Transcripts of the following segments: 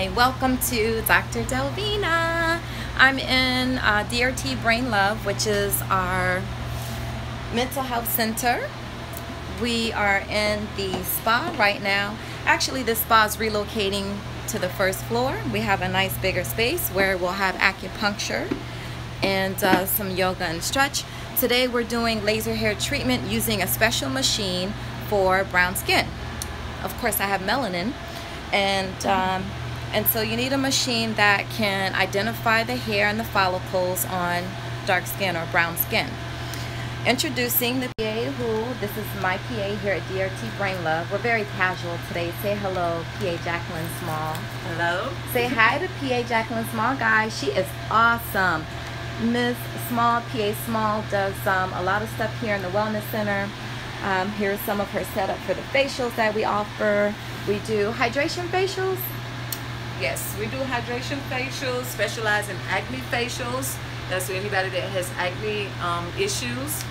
Hi, welcome to Dr. Delvena. I'm in DRT Brain Love, which is our mental health center. We are in the spa right now. Actually, the spa is relocating to the first floor. We have a nice bigger space where we'll have acupuncture and some yoga and stretch. Today we're doing laser hair treatment using a special machine for brown skin. Of course, I have melanin, and so you need a machine that can identify the hair and the follicles on dark skin or brown skin. Introducing the PA this is my PA here at DRT Brain Love. We're very casual today. Say hello, PA Jacqueline Small. Hello. Say hi to PA Jacqueline Small, guys. She is awesome. Miss Small, PA Small, does a lot of stuff here in the Wellness Center. Here's some of her setup for the facials that we offer. We do hydration facials. Yes, we do hydration facials, specialize in acne facials. That's for anybody that has acne issues.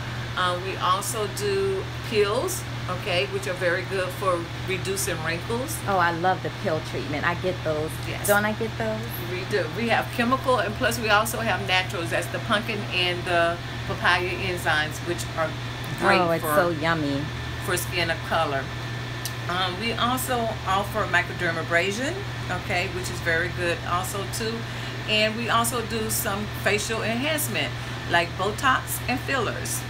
We also do peels, okay, which are very good for reducing wrinkles. Oh, I love the peel treatment. I get those. Yes. Don't I get those? We do. We have chemical, and plus we also have naturals. That's the pumpkin and the papaya enzymes, which are great it's so yummy for skin of color. We also offer microdermabrasion, okay, which is very good also too. And we also do some facial enhancement like Botox and fillers.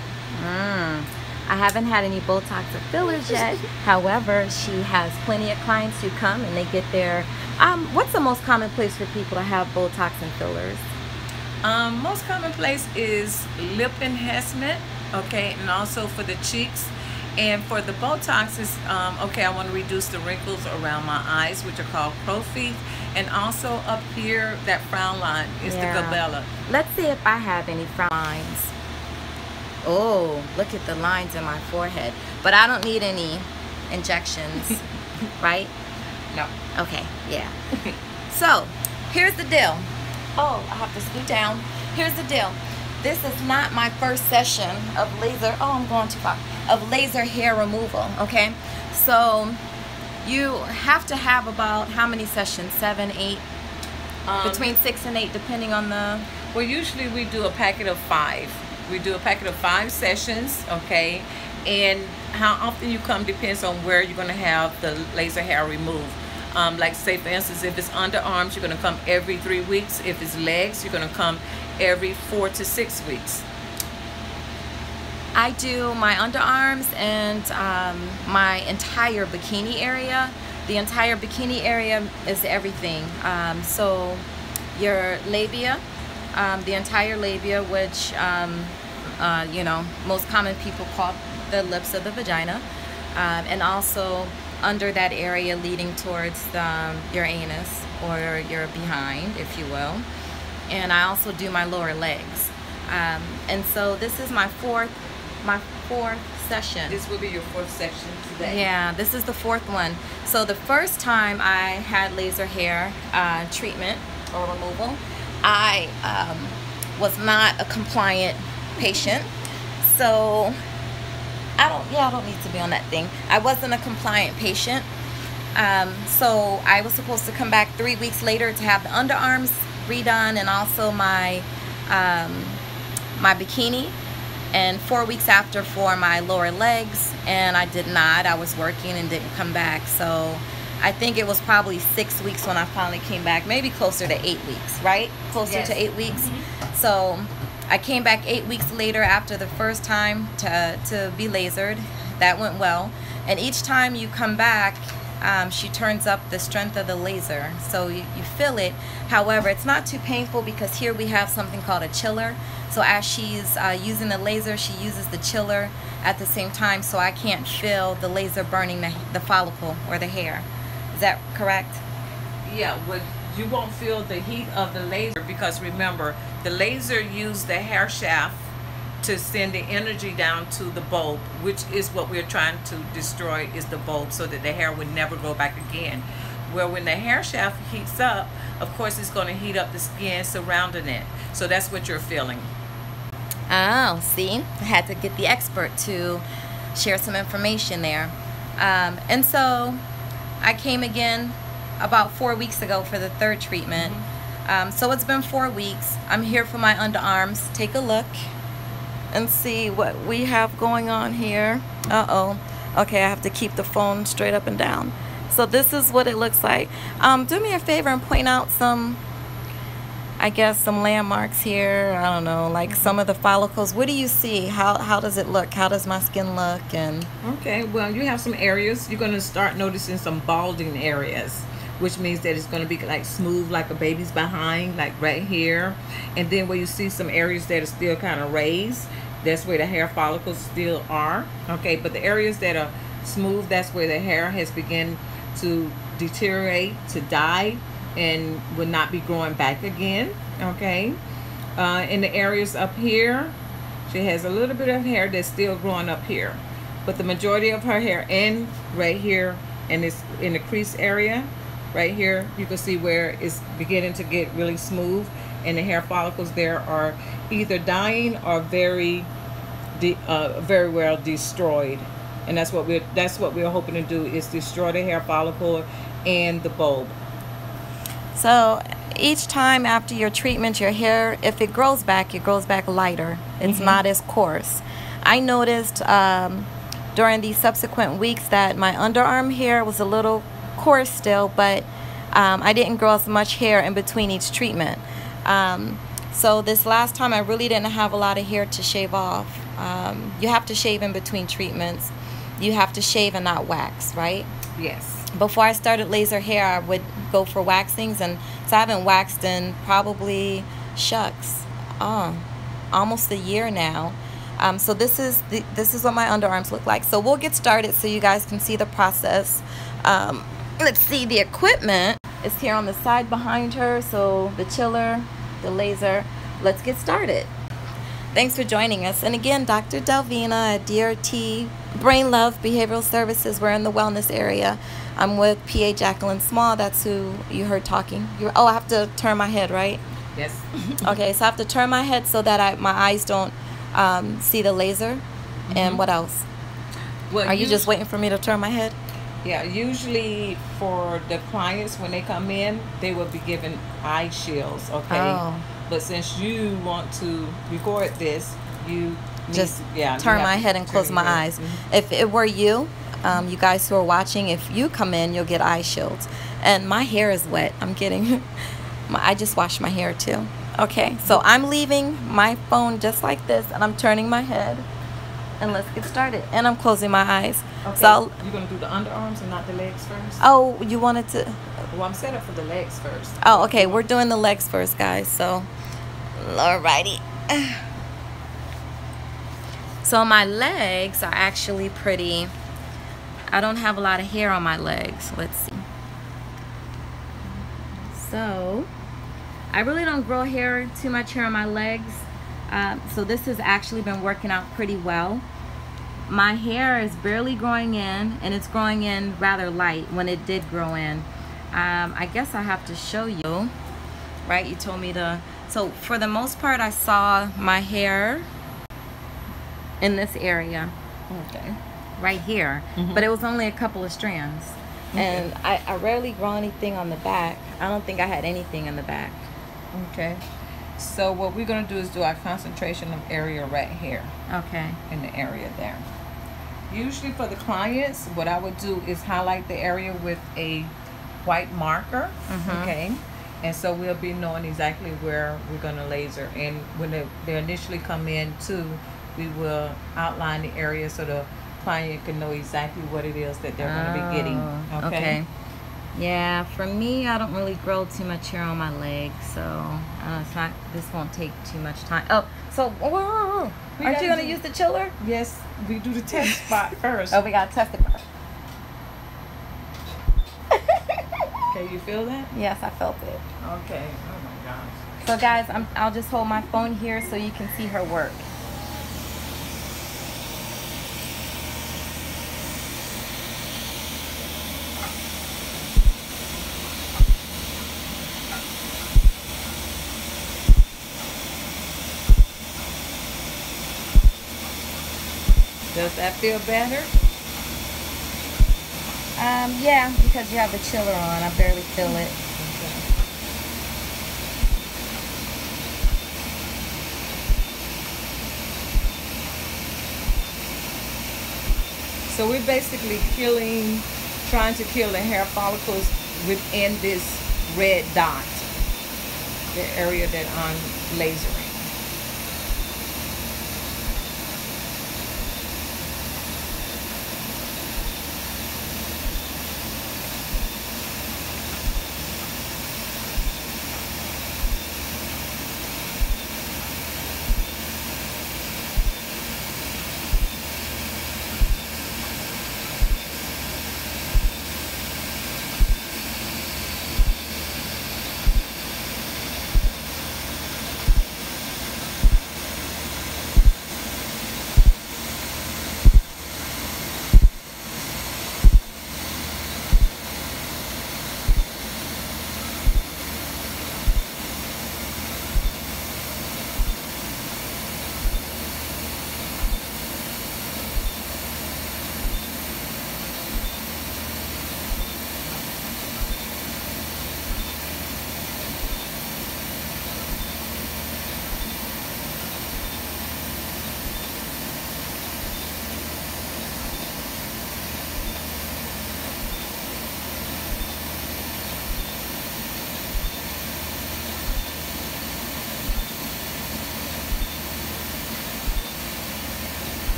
I haven't had any Botox or fillers yet. However, she has plenty of clients who come and they get their what's the most common place for people to have Botox and fillers? Most common place is lip enhancement, okay, and also for the cheeks. And for the Botox is, okay, I want to reduce the wrinkles around my eyes, which are called crow's feet. And also up here, that frown line is the glabella. Let's see if I have any frown lines. Oh, look at the lines in my forehead. But I don't need any injections, right? No. Okay, yeah. So, here's the deal. Oh, I have to scoot down. Here's the deal. This is not my first session of laser. Oh, I'm going too far. Of laser hair removal, okay? So you have to have about how many sessions? 7, 8? Between 6 and 8, depending on the... Well, usually we do a packet of 5. We do a packet of 5 sessions, okay? And how often you come depends on where you're going to have the laser hair removed. Like say for instance, if it's underarms, you're going to come every 3 weeks. If it's legs, you're going to come every 4 to 6 weeks. I do my underarms and my entire bikini area. The entire bikini area is everything. So your labia, the entire labia, which you know, most common people call the lips of the vagina, and also under that area leading towards your anus or your behind, if you will. And I also do my lower legs. And so this is my fourth session. This will be your 4th session today. Yeah, this is the 4th one. So the first time I had laser hair treatment or removal, I was not a compliant patient. So I don't need to be on that thing. I wasn't a compliant patient. So I was supposed to come back 3 weeks later to have the underarms redone and also my my bikini, and 4 weeks after for my lower legs, and I did not. I was working and didn't come back. So I think it was probably 6 weeks when I finally came back, maybe closer to 8 weeks, right? Closer to 8 weeks. So I came back 8 weeks later after the first time to be lasered. That went well. And each time you come back, she turns up the strength of the laser, so you feel it. However, it's not too painful because here we have something called a chiller. So as she's using the laser, she uses the chiller at the same time, so I can't feel the laser burning the follicle or the hair. Is that correct? Yeah, well, you won't feel the heat of the laser because remember, the laser used the hair shaft to send the energy down to the bulb, which is what we're trying to destroy, is the bulb, so that the hair would never go back again. Well, when the hair shaft heats up, of course it's going to heat up the skin surrounding it. So that's what you're feeling. Oh, see, I had to get the expert to share some information there. And so I came again about 4 weeks ago for the third treatment. So it's been 4 weeks. I'm here for my underarms. Take a look and see what we have going on here. Okay, I have to keep the phone straight up and down. So this is what it looks like. Do me a favor and point out some, I guess, some landmarks here. I don't know, like some of the follicles. What do you see? How does it look? How does my skin look? And okay, well, you have some areas. You're going to start noticing some balding areas, which means that it's going to be like smooth, like a baby's behind, like right here. And then where you see some areas that are still kind of raised, that's where the hair follicles still are. Okay, but the areas that are smooth, that's where the hair has begun to deteriorate, to die, and will not be growing back again. Okay, in the areas up here, she has a little bit of hair that's still growing up here, but the majority of her hair and right here, and it's in the crease area right here, you can see where it's beginning to get really smooth, and the hair follicles there are either dying or very well destroyed. And that's what we're hoping to do, is destroy the hair follicle and the bulb. so each time after your treatment, your hair, if it grows back lighter. It's not as coarse. I noticed during the subsequent weeks that my underarm hair was a little coarse still, but I didn't grow as much hair in between each treatment. So this last time I really didn't have a lot of hair to shave off. You have to shave in between treatments. You have to shave and not wax, right? Yes. Before I started laser hair, I would go for waxings, and so I haven't waxed in probably, almost a year now. So this is what my underarms look like. So we'll get started so you guys can see the process. Let's see, the equipment is here on the side behind her. So the chiller, the laser. Let's get started. Thanks for joining us. And again, Dr. Delvena at DRT Brain Love Behavioral Services. We're in the wellness area. I'm with PA Jacqueline Small. That's who you heard talking. Oh, I have to turn my head, right? Yes. Okay, so I have to turn my head so that my eyes don't see the laser. And what else? Well, are you just waiting for me to turn my head? Yeah, usually for the clients, when they come in, they will be given eye shields, okay? Oh. But since you want to record this, you just turn my head and close my eyes. If it were you, you guys who are watching, if you come in, you'll get eye shields. And my hair is wet. I'm getting, I just washed my hair too. Okay, so I'm leaving my phone just like this, and I'm turning my head. And let's get started. And I'm closing my eyes. Okay, so you're going to do the underarms and not the legs first? Oh, you wanted to? Well, I'm set up for the legs first. Oh, okay. We're doing the legs first, guys. So, alrighty. So my legs are actually pretty. I don't have a lot of hair on my legs. Let's see. So, I really don't grow too much hair on my legs. So this has actually been working out pretty well. My hair is barely growing in, and it's growing in rather light when it did grow in. I guess I have to show you, right? You told me to. So for the most part, I saw my hair in this area, okay, right here, but it was only a couple of strands. And I rarely grow anything on the back. I don't think I had anything in the back. Okay. So what we're going to do is do our concentration of area right here. Okay. In the area there. Usually for the clients, what I would do is highlight the area with a white marker. Okay. And so we'll be knowing exactly where we're going to laser. And when they initially come in too, we will outline the area so the client can know exactly what it is that they're going to be getting. Okay. Yeah, for me, I don't really grow too much hair on my legs, so it's not. This won't take too much time. Oh, so whoa. Aren't you gonna use the chiller? Yes, we do the test spot first. Oh, we gotta test it first. Okay, you feel that? Yes, I felt it. Okay. Oh my gosh. So guys, I'll just hold my phone here so you can see her work. Does that feel better? Yeah, because you have the chiller on. I barely feel it. So we're basically trying to kill the hair follicles within this red dot, the area that I'm lasering.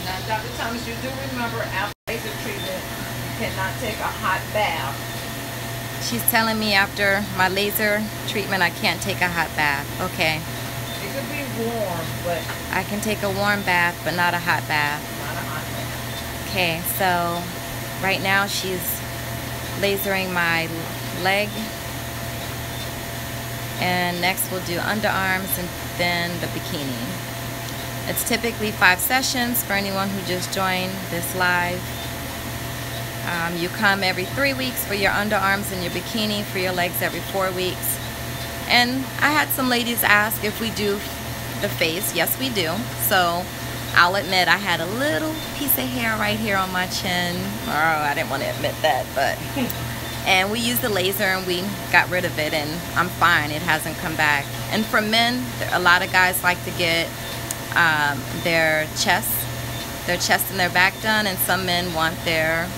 Now, Dr. Thomas, you do remember after laser treatment, you cannot take a hot bath. She's telling me after my laser treatment I can't take a hot bath. Okay. It could be warm, but I can take a warm bath, but not a hot bath. not a hot bath. Okay, so right now she's lasering my leg. And next we'll do underarms and then the bikini. It's typically 5 sessions for anyone who just joined this live. You come every 3 weeks for your underarms and your bikini, for your legs every 4 weeks. And I had some ladies ask if we do the face. Yes, we do. So I'll admit I had a little piece of hair right here on my chin. Oh, I didn't want to admit that, but and we used the laser and we got rid of it, and I'm fine. It hasn't come back. And for men, a lot of guys like to get their chest and their back done, and some men want their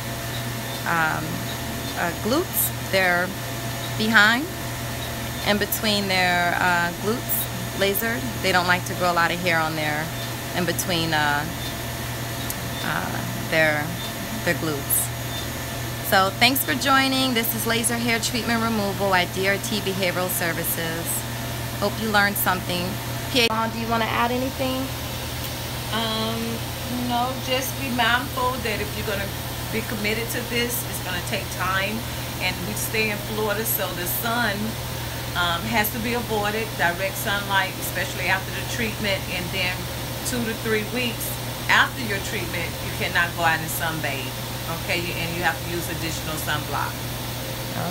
glutes, their behind, and between their glutes lasered. They don't like to grow a lot of hair on their in between their glutes. So thanks for joining. This is laser hair treatment removal at DRT Behavioral Services. Hope you learned something. PA, do you want to add anything? No, just be mindful that if you're going to be committed to this, it's going to take time. And we stay in Florida, so the sun has to be avoided, direct sunlight, especially after the treatment. And then 2 to 3 weeks after your treatment, you cannot go out and sunbathe. Okay, and you have to use additional sunblock.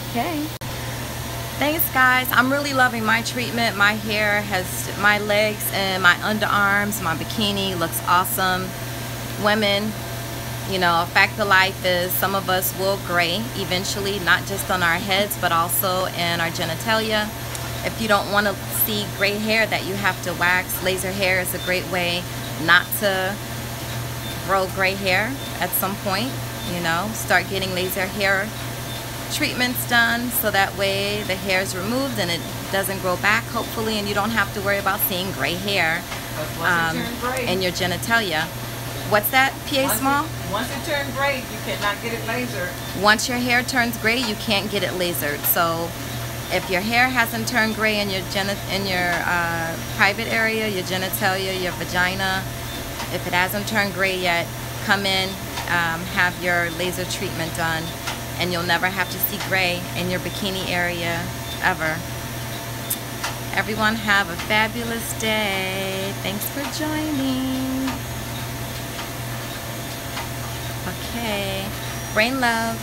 Okay. Thanks, guys. I'm really loving my treatment. My hair my legs and my underarms, my bikini looks awesome. Women, you know, a fact of life is some of us will gray eventually, not just on our heads, but also in our genitalia. If you don't want to see gray hair that you have to wax, laser hair is a great way not to grow gray hair at some point. You know, start getting laser hair treatments done so that way the hair is removed and it doesn't grow back, hopefully, and you don't have to worry about seeing gray hair in your genitalia. What's that, PA Small? Once it turns gray, you cannot get it lasered. Once your hair turns gray, you can't get it lasered. So if your hair hasn't turned gray in your private area, your genitalia, your vagina, if it hasn't turned gray yet, come in, have your laser treatment done, and you'll never have to see gray in your bikini area ever. Everyone have a fabulous day. Thanks for joining. Okay. Brain love.